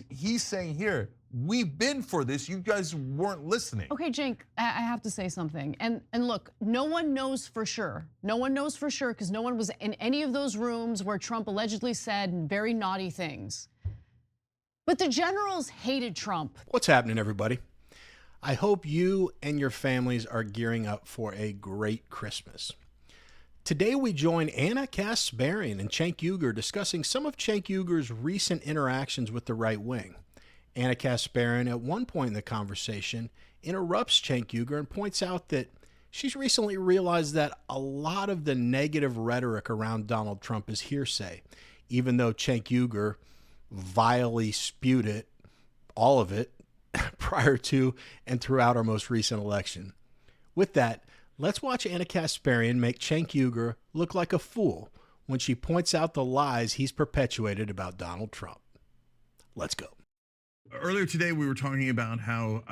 He's saying here, we've been for this, you guys weren't listening. Okay, Cenk, I have to say something. And look, no one knows for sure. No one knows for sure because no one was in any of those rooms where Trump allegedly said very naughty things. But the generals hated Trump. What's happening, everybody? I hope you and your families are gearing up for a great Christmas. Today we join Anna Kasparian and Cenk Uygur discussing some of Cenk Uygur's recent interactions with the right wing. Anna Kasparian, at one point in the conversation, interrupts Cenk Uygur and points out that she's recently realized that a lot of the negative rhetoric around Donald Trump is hearsay, even though Cenk Uygur vilely spewed it, all of it, prior to and throughout our most recent election. With that, let's watch Anna Kasparian make Cenk Uygur look like a fool when she points out the lies he's perpetuated about Donald Trump. Let's go. Earlier today, we were talking about how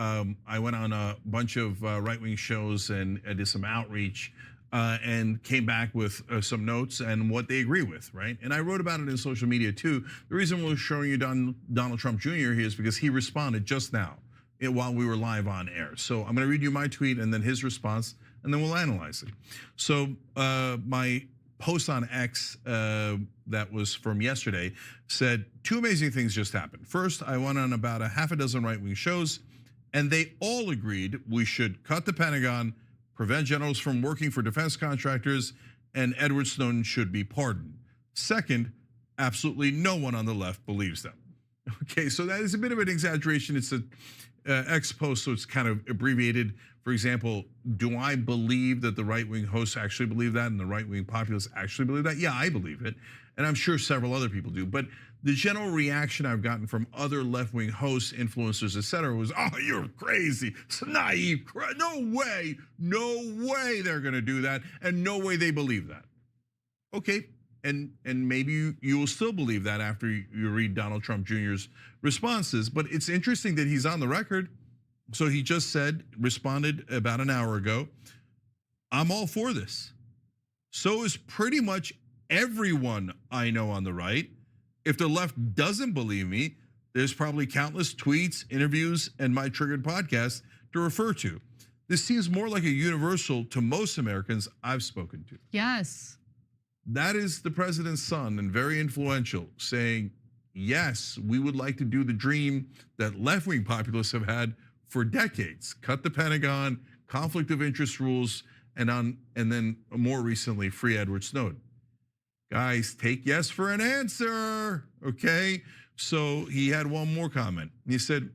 I went on a bunch of right-wing shows and did some outreach and came back with some notes and what they agree with, right? And I wrote about it in social media too. The reason we're showing you Donald Trump Jr. here is because he responded just now while we were live on air. So I'm gonna read you my tweet and then his response, and then we'll analyze it. So my post on X that was from yesterday said, 2 amazing things just happened. First, I went on about a half a dozen right-wing shows, and they all agreed we should cut the Pentagon, prevent generals from working for defense contractors, and Edward Snowden should be pardoned. Second, absolutely no one on the left believes them. Okay, so that is a bit of an exaggeration. It's an X post, so it's kind of abbreviated. For example, do I believe that the right-wing hosts actually believe that and the right-wing populace actually believe that? Yeah, I believe it. And I'm sure several other people do. But the general reaction I've gotten from other left-wing hosts, influencers, etc., was, oh, you're crazy, it's naive, no way they're gonna do that, and no way they believe that. Okay, and maybe you will still believe that after you read Donald Trump Jr.'s responses, but it's interesting that he's on the record. So he just responded about an hour ago, I'm all for this. So is pretty much everyone I know on the right. If the left doesn't believe me, there's probably countless tweets, interviews, and my Triggered podcast to refer to. This seems more like a universal to most Americans I've spoken to. Yes. That is the president's son and very influential, saying, yes, we would like to do the dream that left-wing populists have had for decades. Cut the Pentagon, conflict of interest rules, and then more recently, free Edward Snowden. Guys, take yes for an answer, okay? So he had one more comment. He said,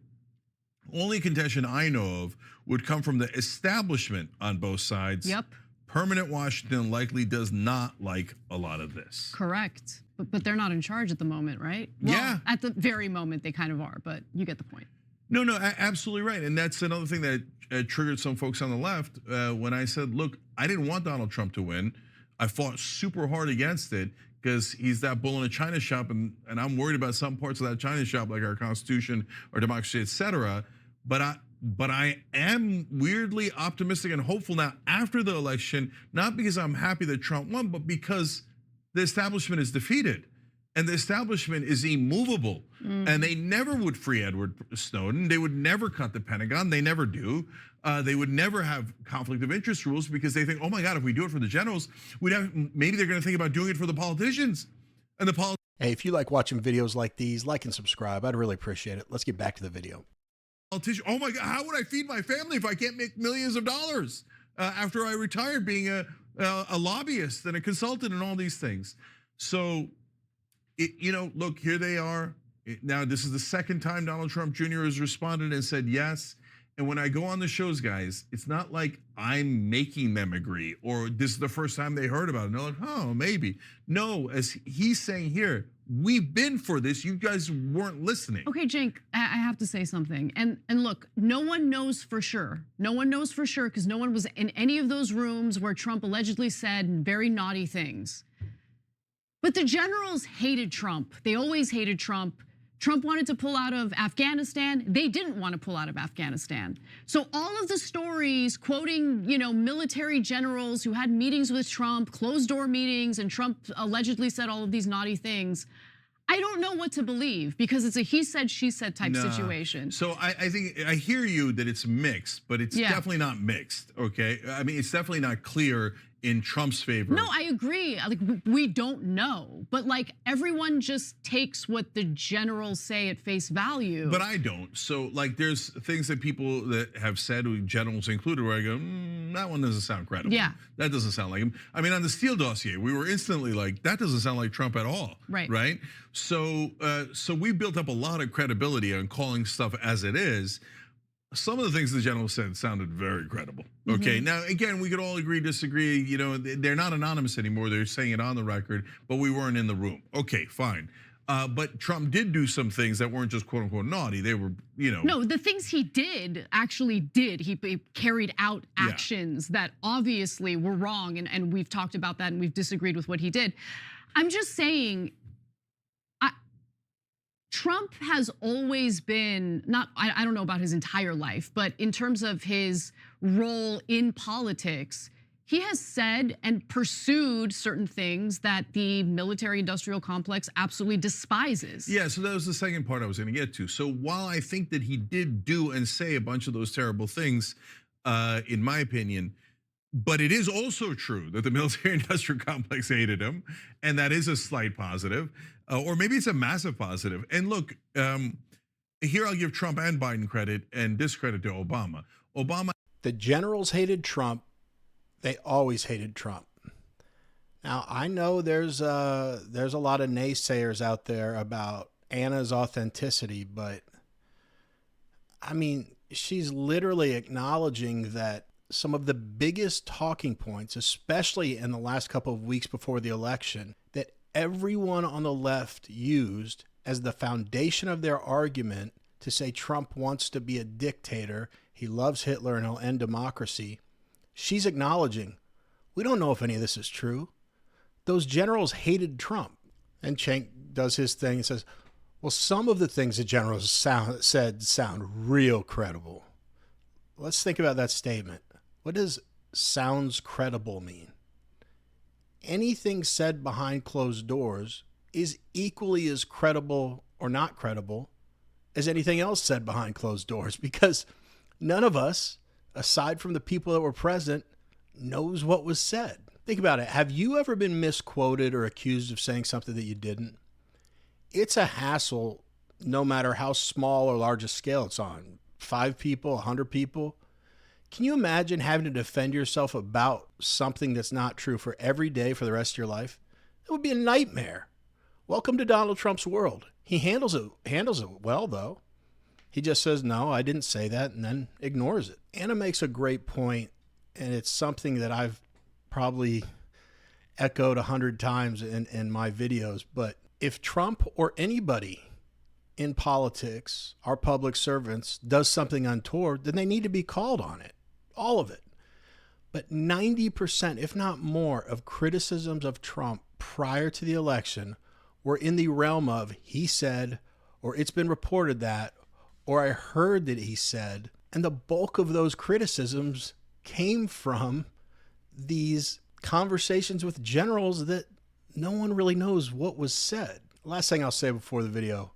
only contention I know of would come from the establishment on both sides. Yep. Permanent Washington likely does not like a lot of this. Correct, but they're not in charge at the moment, right? Well, yeah. At the very moment they kind of are, but you get the point. No, absolutely right. And that's another thing that triggered some folks on the left when I said, look, I didn't want Donald Trump to win. I fought super hard against it because he's that bull in a china shop, and I'm worried about some parts of that china shop, like our Constitution, our democracy, etc. But I am weirdly optimistic and hopeful now after the election, not because I'm happy that Trump won, but because the establishment is defeated. And the establishment is immovable. And they never would free Edward Snowden. They would never cut the Pentagon. They never do. They would never have conflict of interest rules because they think, oh my God, if we do it for the generals, maybe they're gonna think about doing it for the politicians. And the Hey, if you like watching videos like these, like and subscribe. I'd really appreciate it. Let's get back to the video. politician, oh my God, how would I feed my family if I can't make millions of dollars after I retired being a lobbyist and a consultant and all these things? So, look, here they are. Now, this is the second time Donald Trump Jr. has responded and said yes. And when I go on the shows, guys, it's not like I'm making them agree or this is the first time they heard about it. And they're like, oh, maybe. No, as he's saying here, we've been for this. You guys weren't listening. Okay, Cenk, I have to say something. And look, no one knows for sure. No one knows for sure because no one was in any of those rooms where Trump allegedly said very naughty things. But the generals hated Trump. They always hated Trump. Trump wanted to pull out of Afghanistan. They didn't want to pull out of Afghanistan. So all of the stories quoting, military generals who had meetings with Trump, closed door meetings, and Trump allegedly said all of these naughty things, I don't know what to believe because it's a he said, she said type Nah. situation. So I think I hear you that it's mixed, but it's definitely not mixed. Okay, I mean it's definitely not clear in Trump's favor. No, I agree. Like we don't know, but like everyone just takes what the generals say at face value. But I don't. So like, there's things that people that have said, generals included, where I go, that one doesn't sound credible. Yeah, that doesn't sound like him. I mean, on the Steele dossier, we were instantly like, that doesn't sound like Trump at all. Right. Right. So we built up a lot of credibility on calling stuff as it is. Some of the things the general said sounded very credible. Okay, now again, we could all agree, disagree. You know, they're not anonymous anymore. They're saying it on the record, but we weren't in the room. Okay, fine. But Trump did do some things that weren't just quote unquote naughty. They were, you know. No, the things he did actually did. He carried out actions that obviously were wrong, and we've talked about that, and we've disagreed with what he did. I'm just saying. Trump has always been, I don't know about his entire life, but in terms of his role in politics, he has said and pursued certain things that the military industrial complex absolutely despises. Yeah, so that was the second part I was gonna get to. So while I think that he did do and say a bunch of those terrible things, in my opinion, but it is also true that the military industrial complex hated him, and that is a slight positive, or maybe it's a massive positive. And look, here I'll give Trump and Biden credit and discredit to Obama. The generals hated Trump. They always hated Trump. Now, I know there's a lot of naysayers out there about Anna's authenticity, but I mean, she's literally acknowledging that some of the biggest talking points, especially in the last couple of weeks before the election, that everyone on the left used as the foundation of their argument to say Trump wants to be a dictator, he loves Hitler, and he'll end democracy. She's acknowledging, we don't know if any of this is true. Those generals hated Trump. And Cenk does his thing and says, well, some of the things the generals said sound real credible. Let's think about that statement. What does sounds credible mean? Anything said behind closed doors is equally as credible or not credible as anything else said behind closed doors, because none of us, aside from the people that were present, knows what was said. Think about it. Have you ever been misquoted or accused of saying something that you didn't? It's a hassle no matter how small or large a scale it's on. 5 people, 100 people. Can you imagine having to defend yourself about something that's not true for every day for the rest of your life? It would be a nightmare. Welcome to Donald Trump's world. He handles it well, though. He just says, no, I didn't say that, and then ignores it. Anna makes a great point, and it's something that I've probably echoed 100 times in my videos. But if Trump or anybody in politics, our public servants, does something untoward, then they need to be called on it. All of it. But 90%, if not more, of criticisms of Trump prior to the election were in the realm of he said, or it's been reported that, or I heard that he said. And the bulk of those criticisms came from these conversations with generals that no one really knows what was said. Last thing I'll say before the video,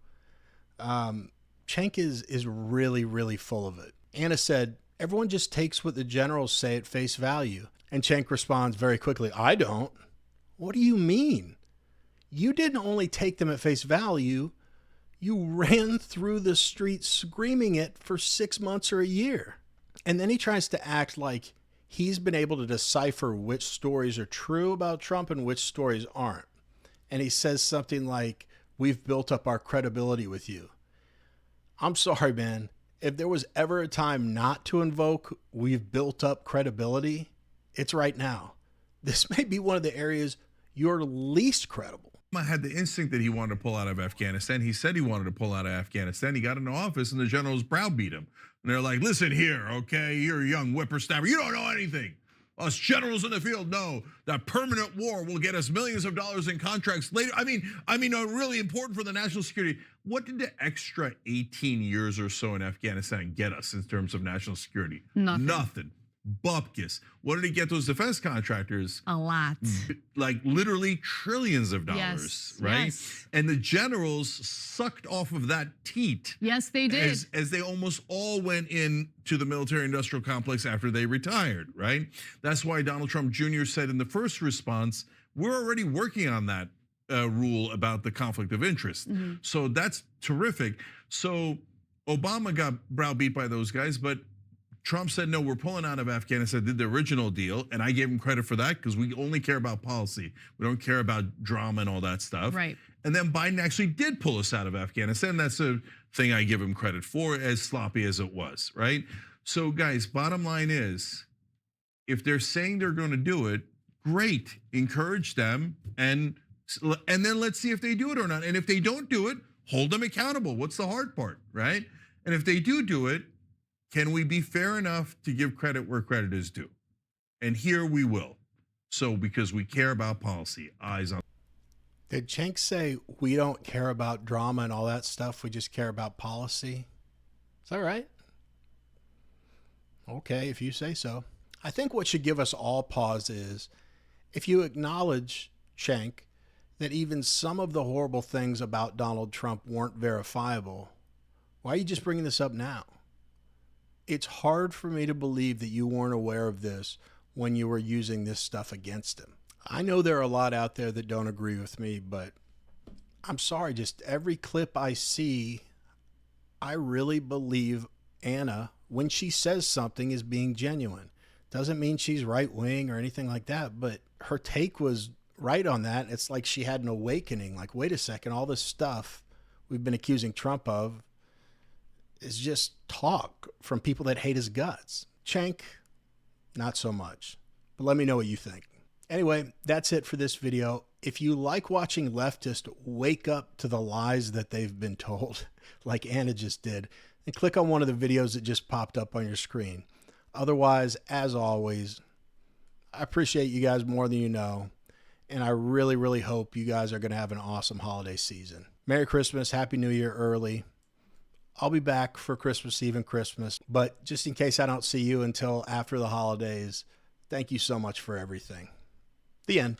Cenk is really, really full of it. Anna said, everyone just takes what the generals say at face value. And Cenk responds very quickly, I don't. What do you mean? You didn't only take them at face value, you ran through the streets screaming it for 6 months or a year. And then he tries to act like he's been able to decipher which stories are true about Trump and which stories aren't. And he says something like, we've built up our credibility with you. I'm sorry, man. If there was ever a time not to invoke we've built up credibility, it's right now. This may be one of the areas you're least credible. I had the instinct that he wanted to pull out of Afghanistan. He said he wanted to pull out of Afghanistan. He got into office and the generals browbeat him. And they're like, listen here, okay, you're a young whippersnapper. You don't know anything. Us generals in the field know that permanent war will get us millions of dollars in contracts later. I mean, really important for the national security. What did the extra 18 years or so in Afghanistan get us in terms of national security? Nothing. Nothing. bupkis. What did he get those defense contractors? A lot. Like literally trillions of dollars, Yes, right? yes. And the generals sucked off of that teat. Yes, they did. As they almost all went into the military-industrial complex after they retired, right? That's why Donald Trump Jr. said in the first response, we're already working on that rule about the conflict of interest. So that's terrific. So Obama got browbeat by those guys, but Trump said, no, we're pulling out of Afghanistan, did the original deal, and I gave him credit for that because we only care about policy. We don't care about drama and all that stuff. Right. And then Biden actually did pull us out of Afghanistan. That's a thing I give him credit for, as sloppy as it was, right? So guys, bottom line is, if they're saying they're going to do it, great, encourage them, and then let's see if they do it or not. And if they don't do it, hold them accountable. What's the hard part, right? And if they do it, can we be fair enough to give credit where credit is due? And here we will. So because we care about policy, eyes on. Did Cenk say we don't care about drama and all that stuff? We just care about policy? Is that right? Okay, if you say so. I think what should give us all pause is if you acknowledge, Cenk, that even some of the horrible things about Donald Trump weren't verifiable, why are you just bringing this up now? It's hard for me to believe that you weren't aware of this when you were using this stuff against him. I know there are a lot out there that don't agree with me, but I'm sorry, just every clip I see, I really believe Anna, when she says something, is being genuine. Doesn't mean she's right-wing or anything like that, but her take was right on that. It's like she had an awakening, like, wait a second, all this stuff we've been accusing Trump of is just talk from people that hate his guts. Cenk, not so much. But let me know what you think. Anyway, that's it for this video. If you like watching leftists wake up to the lies that they've been told, like Anna just did, then click on one of the videos that just popped up on your screen. Otherwise, as always, I appreciate you guys more than you know. And I really, really hope you guys are going to have an awesome holiday season. Merry Christmas, Happy New Year early. I'll be back for Christmas Eve and Christmas, but just in case I don't see you until after the holidays, thank you so much for everything. The end.